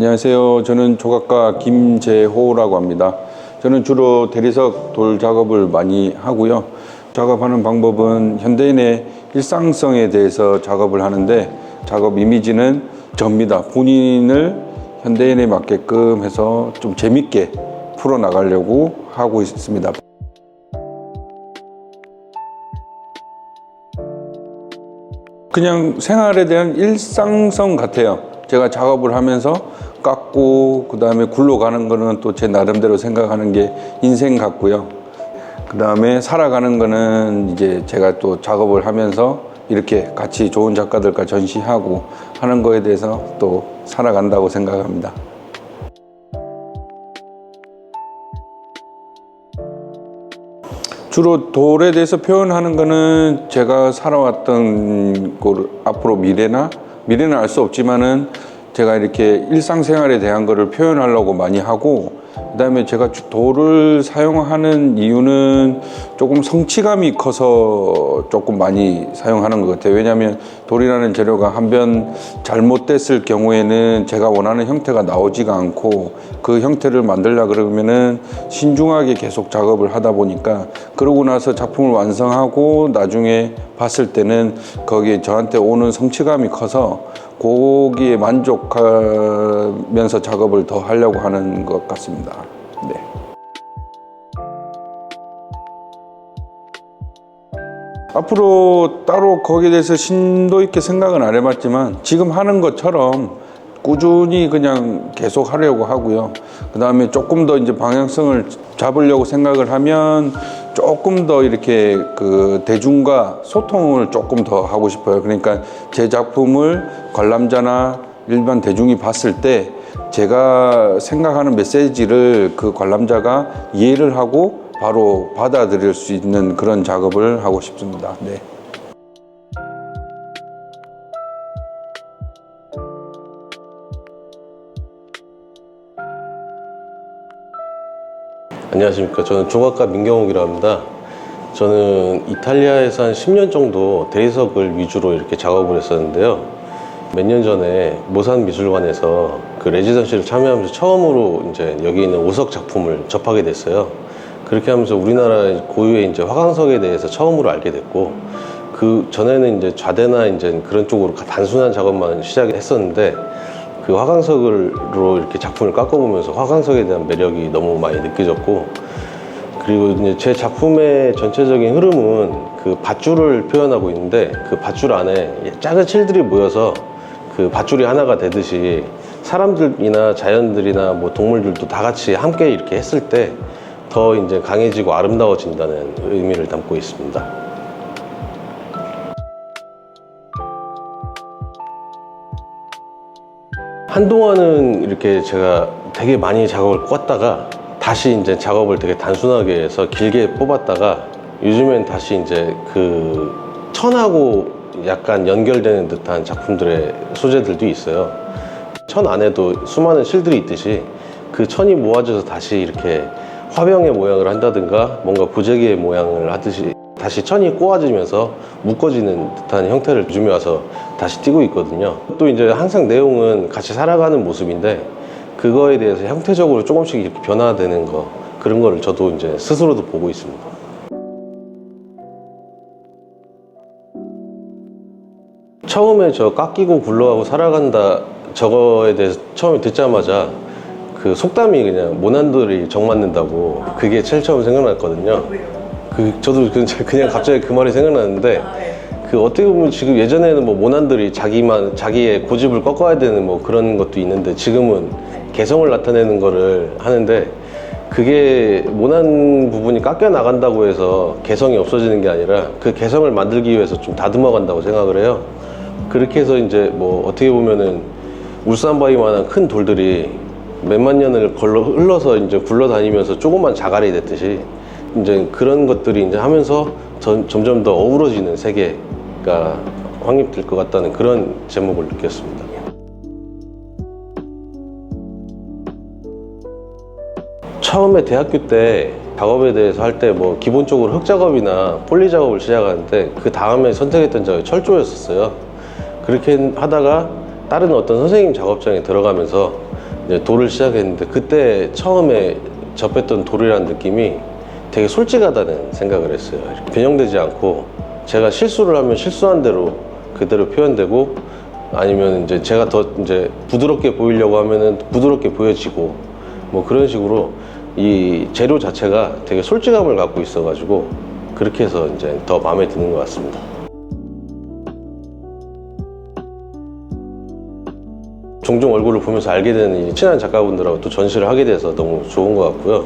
안녕하세요. 저는 조각가 김재호라고 합니다. 저는 주로 대리석 돌 작업을 많이 하고요. 작업하는 방법은 현대인의 일상성에 대해서 작업을 하는데, 작업 이미지는 접니다. 본인을 현대인에 맞게끔 해서 좀 재밌게 풀어나가려고 하고 있습니다. 그냥 생활에 대한 일상성 같아요. 제가 작업을 하면서 깎고 그 다음에 굴러가는 거는 또 제 나름대로 생각하는 게 인생 같고요. 그 다음에 살아가는 거는 이제 제가 또 작업을 하면서 이렇게 같이 좋은 작가들과 전시하고 하는 거에 대해서 또 살아간다고 생각합니다. 주로 돌에 대해서 표현하는 거는 제가 살아왔던 걸 앞으로 미래는 알 수 없지만은 제가 이렇게 일상생활에 대한 거를 표현하려고 많이 하고, 그 다음에 제가 돌을 사용하는 이유는 조금 성취감이 커서 조금 많이 사용하는 것 같아요. 왜냐하면 돌이라는 재료가 한번 잘못됐을 경우에는 제가 원하는 형태가 나오지가 않고, 그 형태를 만들려 그러면은 신중하게 계속 작업을 하다 보니까, 그러고 나서 작품을 완성하고 나중에 봤을 때는 거기에 저한테 오는 성취감이 커서 거기에 만족하면서 작업을 더 하려고 하는 것 같습니다. 네. 앞으로 따로 거기에 대해서 심도 있게 생각은 안 해봤지만, 지금 하는 것처럼 꾸준히 그냥 계속 하려고 하고요. 그 다음에 조금 더 이제 방향성을 잡으려고 생각을 하면 조금 더 이렇게 그 대중과 소통을 조금 더 하고 싶어요. 그러니까 제 작품을 관람자나 일반 대중이 봤을 때 제가 생각하는 메시지를 그 관람자가 이해를 하고 바로 받아들일 수 있는 그런 작업을 하고 싶습니다. 네. 안녕하십니까. 저는 조각가 민경욱이라고 합니다. 저는 이탈리아에서 한 10년 정도 대리석을 위주로 이렇게 작업을 했었는데요. 몇 년 전에 모산미술관에서 그 레지던시를 참여하면서 처음으로 이제 여기 있는 오석 작품을 접하게 됐어요. 그렇게 하면서 우리나라 고유의 이제 화강석에 대해서 처음으로 알게 됐고, 그 전에는 이제 좌대나 이제 그런 쪽으로 단순한 작업만 시작했었는데, 그 화강석으로 이렇게 작품을 깎아보면서 화강석에 대한 매력이 너무 많이 느껴졌고, 그리고 이제 제 작품의 전체적인 흐름은 그 밧줄을 표현하고 있는데, 그 밧줄 안에 작은 실들이 모여서 그 밧줄이 하나가 되듯이 사람들이나 자연들이나 뭐 동물들도 다 같이 함께 이렇게 했을 때 더 이제 강해지고 아름다워진다는 의미를 담고 있습니다. 한동안은 이렇게 제가 되게 많이 작업을 꿨다가 다시 이제 작업을 되게 단순하게 해서 길게 뽑았다가, 요즘엔 다시 이제 그 천하고 약간 연결되는 듯한 작품들의 소재들도 있어요. 천 안에도 수많은 실들이 있듯이 그 천이 모아져서 다시 이렇게 화병의 모양을 한다든가 뭔가 고재기의 모양을 하듯이 다시 천이 꼬아지면서 묶어지는 듯한 형태를 요즘에 와서 다시 띄고 있거든요. 또 이제 항상 내용은 같이 살아가는 모습인데, 그거에 대해서 형태적으로 조금씩 이렇게 변화되는 거, 그런 거를 저도 이제 스스로도 보고 있습니다. 처음에 저 깎이고 굴러가고 살아간다 저거에 대해서 처음에 듣자마자 그 속담이 그냥 모난돌이 정 맞는다고, 그게 제일 처음 생각났거든요. 저도 그냥 갑자기 그 말이 생각나는데, 그 어떻게 보면 지금 예전에는 뭐 모난들이 자기의 고집을 꺾어야 되는 뭐 그런 것도 있는데, 지금은 개성을 나타내는 거를 하는데, 그게 모난 부분이 깎여 나간다고 해서 개성이 없어지는 게 아니라 그 개성을 만들기 위해서 좀 다듬어 간다고 생각을 해요. 그렇게 해서 이제 뭐 어떻게 보면은 울산바위만한 큰 돌들이 몇만 년을 흘러서 이제 굴러다니면서 조그만 자갈이 됐듯이 이제 그런 것들이 이제 하면서 점점 더 어우러지는 세계가 확립될 것 같다는 그런 제목을 느꼈습니다. 처음에 대학교 때 작업에 대해서 할 때 뭐 기본적으로 흙 작업이나 폴리 작업을 시작하는데, 그 다음에 선택했던 작업이 철조였었어요. 그렇게 하다가 다른 어떤 선생님 작업장에 들어가면서 이제 돌을 시작했는데, 그때 처음에 접했던 돌이라는 느낌이 되게 솔직하다는 생각을 했어요. 이렇게 변형되지 않고, 제가 실수를 하면 실수한 대로 그대로 표현되고, 아니면 이제 제가 더 이제 부드럽게 보이려고 하면은 부드럽게 보여지고, 뭐 그런 식으로 이 재료 자체가 되게 솔직함을 갖고 있어가지고, 그렇게 해서 이제 더 마음에 드는 것 같습니다. 종종 얼굴을 보면서 알게 되는 이 친한 작가분들하고 또 전시를 하게 돼서 너무 좋은 것 같고요.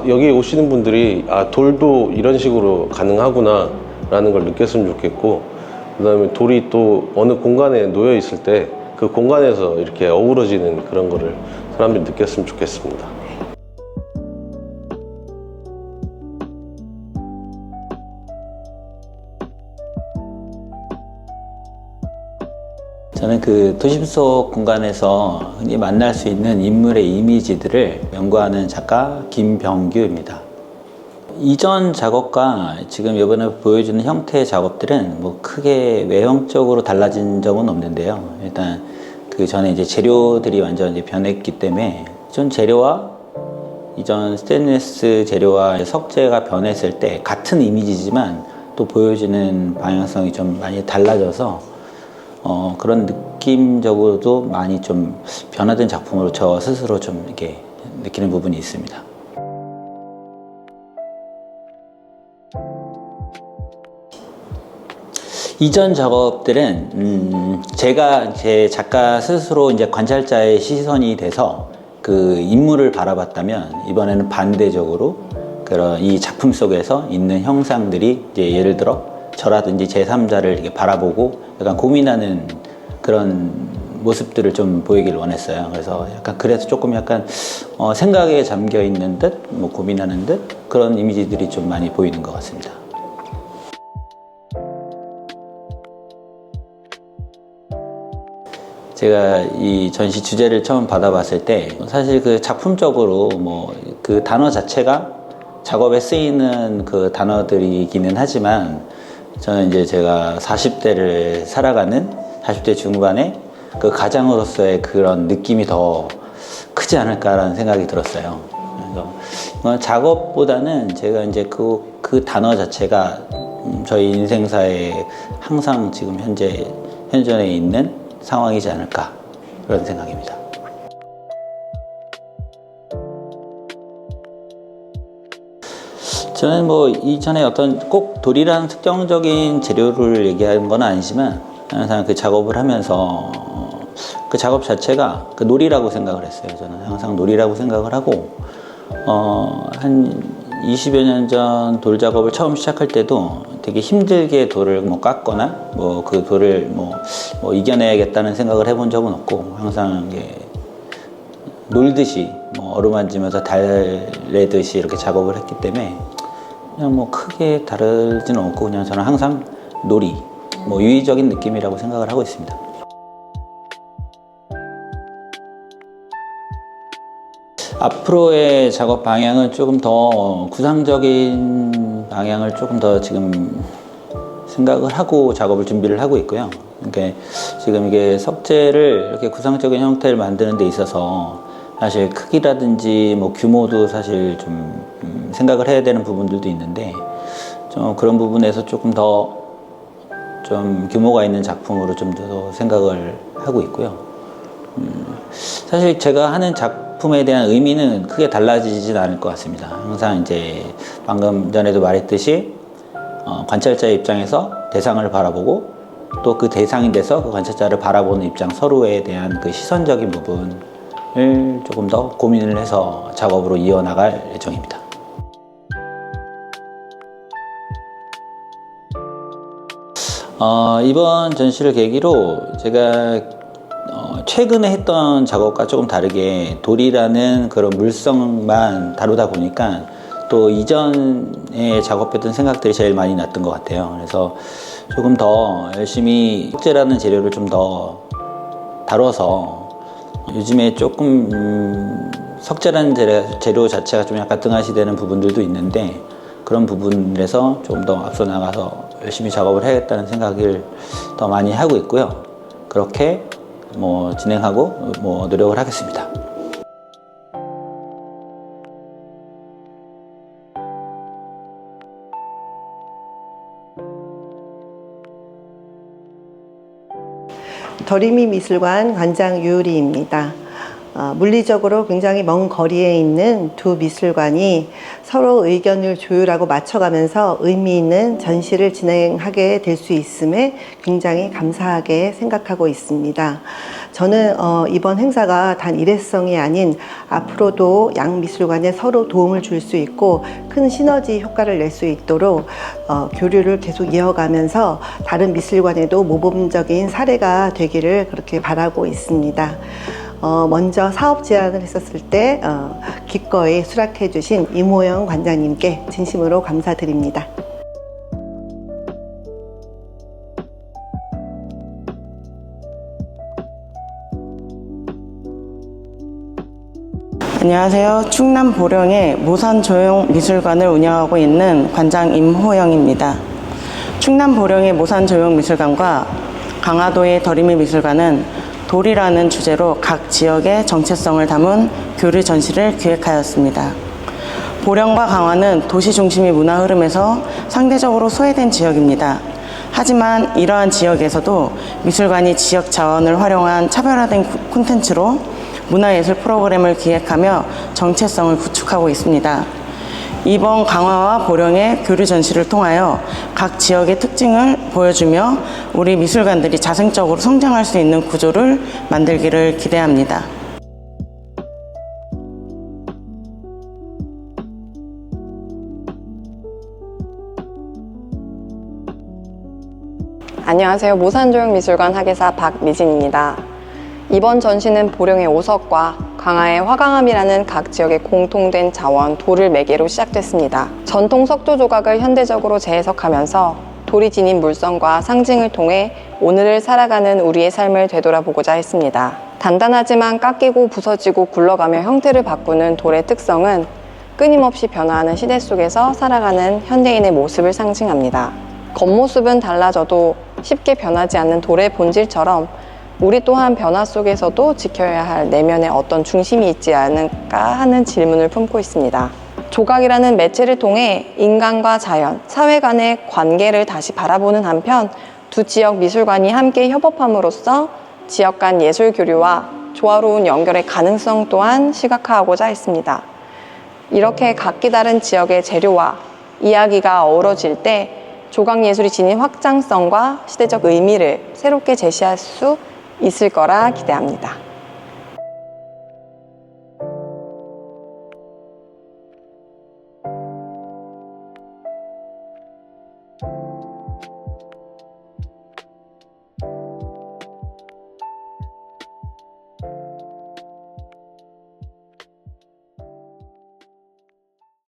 여기 오시는 분들이 아, 돌도 이런 식으로 가능하구나 라는 걸 느꼈으면 좋겠고, 그 다음에 돌이 또 어느 공간에 놓여 있을 때 그 공간에서 이렇게 어우러지는 그런 거를 사람들이 느꼈으면 좋겠습니다. 저는 그 도심 속 공간에서 흔히 만날 수 있는 인물의 이미지들을 연구하는 작가 김병규입니다. 이전 작업과 지금 이번에 보여주는 형태의 작업들은 뭐 크게 외형적으로 달라진 점은 없는데요. 일단 그 전에 이제 재료들이 완전 이제 변했기 때문에 전 재료와 이전 스테인리스 재료와 석재가 변했을 때 같은 이미지지만 또 보여지는 방향성이 좀 많이 달라져서 그런 느낌적으로도 많이 좀 변화된 작품으로 저 스스로 좀 이렇게 느끼는 부분이 있습니다. 이전 작업들은 제가 제 작가 스스로 이제 관찰자의 시선이 돼서 그 인물을 바라봤다면, 이번에는 반대적으로 그런 이 작품 속에서 있는 형상들이 이제 예를 들어 저라든지 제3자를 이렇게 바라보고 약간 고민하는 그런 모습들을 좀 보이길 원했어요. 그래서 약간 그래서 조금 약간 생각에 잠겨 있는 듯, 뭐 고민하는 듯 그런 이미지들이 좀 많이 보이는 것 같습니다. 제가 이 전시 주제를 처음 받아봤을 때 사실 그 작품적으로 뭐 그 단어 자체가 작업에 쓰이는 그 단어들이기는 하지만, 저는 이제 제가 40대를 살아가는 40대 중반에 그 가장으로서의 그런 느낌이 더 크지 않을까라는 생각이 들었어요. 그래서 작업보다는 제가 이제 그 단어 자체가 저희 인생사에 항상 지금 현존에 있는 상황이지 않을까, 그런 생각입니다. 저는 뭐 이전에 어떤 꼭 돌이라는 특정적인 재료를 얘기하는 건 아니지만, 항상 그 작업을 하면서 그 작업 자체가 그 놀이라고 생각을 했어요. 저는 항상 놀이라고 생각을 하고, 한 20여 년 전 돌 작업을 처음 시작할 때도 되게 힘들게 돌을 뭐 깎거나 뭐 그 돌을 뭐 이겨내야겠다는 생각을 해본 적은 없고, 항상 이게 놀듯이 뭐 어루만지면서 달래듯이 이렇게 작업을 했기 때문에 그냥 뭐 크게 다르지는 않고, 그냥 저는 항상 놀이, 뭐 유의적인 느낌이라고 생각을 하고 있습니다. 앞으로의 작업 방향은 조금 더 구상적인 방향을 조금 더 지금 생각을 하고 작업을 준비를 하고 있고요. 그러니까 지금 이게 석재를 이렇게 구상적인 형태를 만드는 데 있어서 사실 크기라든지 뭐 규모도 사실 좀 생각을 해야 되는 부분들도 있는데, 좀 그런 부분에서 조금 더 좀 규모가 있는 작품으로 좀 더 생각을 하고 있고요. 사실 제가 하는 작품에 대한 의미는 크게 달라지진 않을 것 같습니다. 항상 이제 방금 전에도 말했듯이 관찰자의 입장에서 대상을 바라보고, 또 그 대상이 돼서 그 관찰자를 바라보는 입장, 서로에 대한 그 시선적인 부분을 조금 더 고민을 해서 작업으로 이어나갈 예정입니다. 이번 전시를 계기로 제가 최근에 했던 작업과 조금 다르게 돌이라는 그런 물성만 다루다 보니까 또 이전에 작업했던 생각들이 제일 많이 났던 것 같아요. 그래서 조금 더 열심히 석재라는 재료를 좀 더 다뤄서, 요즘에 조금 석재라는 재료 자체가 좀 약간 등한시되는 부분들도 있는데, 그런 부분에서 좀 더 앞서 나가서 열심히 작업을 해야겠다는 생각을 더 많이 하고 있고요. 그렇게 뭐 진행하고 뭐 노력을 하겠습니다. 더리미 미술관 관장 유리입니다. 물리적으로 굉장히 먼 거리에 있는 두 미술관이 서로 의견을 조율하고 맞춰가면서 의미 있는 전시를 진행하게 될 수 있음에 굉장히 감사하게 생각하고 있습니다. 저는 이번 행사가 단 일회성이 아닌 앞으로도 양 미술관에 서로 도움을 줄 수 있고 큰 시너지 효과를 낼 수 있도록 교류를 계속 이어가면서 다른 미술관에도 모범적인 사례가 되기를 그렇게 바라고 있습니다. 먼저 사업 제안을 했었을 때 기꺼이 수락해 주신 임호영 관장님께 진심으로 감사드립니다. 안녕하세요. 충남 보령의 모산조형미술관을 운영하고 있는 관장 임호영입니다. 충남 보령의 모산조형미술관과 강화도의 더리미미술관은 돌이라는 주제로 각 지역의 정체성을 담은 교류 전시를 기획하였습니다. 보령과 강화는 도시 중심의 문화 흐름에서 상대적으로 소외된 지역입니다. 하지만 이러한 지역에서도 미술관이 지역 자원을 활용한 차별화된 콘텐츠로 문화예술 프로그램을 기획하며 정체성을 구축하고 있습니다. 이번 강화와 보령의 교류 전시를 통하여 각 지역의 특징을 보여주며 우리 미술관들이 자생적으로 성장할 수 있는 구조를 만들기를 기대합니다. 안녕하세요. 모산조형미술관 학예사 박미진입니다. 이번 전시는 보령의 오석과 강화의 화강암이라는 각 지역의 공통된 자원, 돌을 매개로 시작됐습니다. 전통 석조 조각을 현대적으로 재해석하면서 돌이 지닌 물성과 상징을 통해 오늘을 살아가는 우리의 삶을 되돌아보고자 했습니다. 단단하지만 깎이고 부서지고 굴러가며 형태를 바꾸는 돌의 특성은 끊임없이 변화하는 시대 속에서 살아가는 현대인의 모습을 상징합니다. 겉모습은 달라져도 쉽게 변하지 않는 돌의 본질처럼 우리 또한 변화 속에서도 지켜야 할 내면에 어떤 중심이 있지 않을까 하는 질문을 품고 있습니다. 조각이라는 매체를 통해 인간과 자연, 사회 간의 관계를 다시 바라보는 한편 두 지역 미술관이 함께 협업함으로써 지역 간 예술 교류와 조화로운 연결의 가능성 또한 시각화하고자 했습니다. 이렇게 각기 다른 지역의 재료와 이야기가 어우러질 때 조각 예술이 지닌 확장성과 시대적 의미를 새롭게 제시할 수 있을 거라 기대합니다.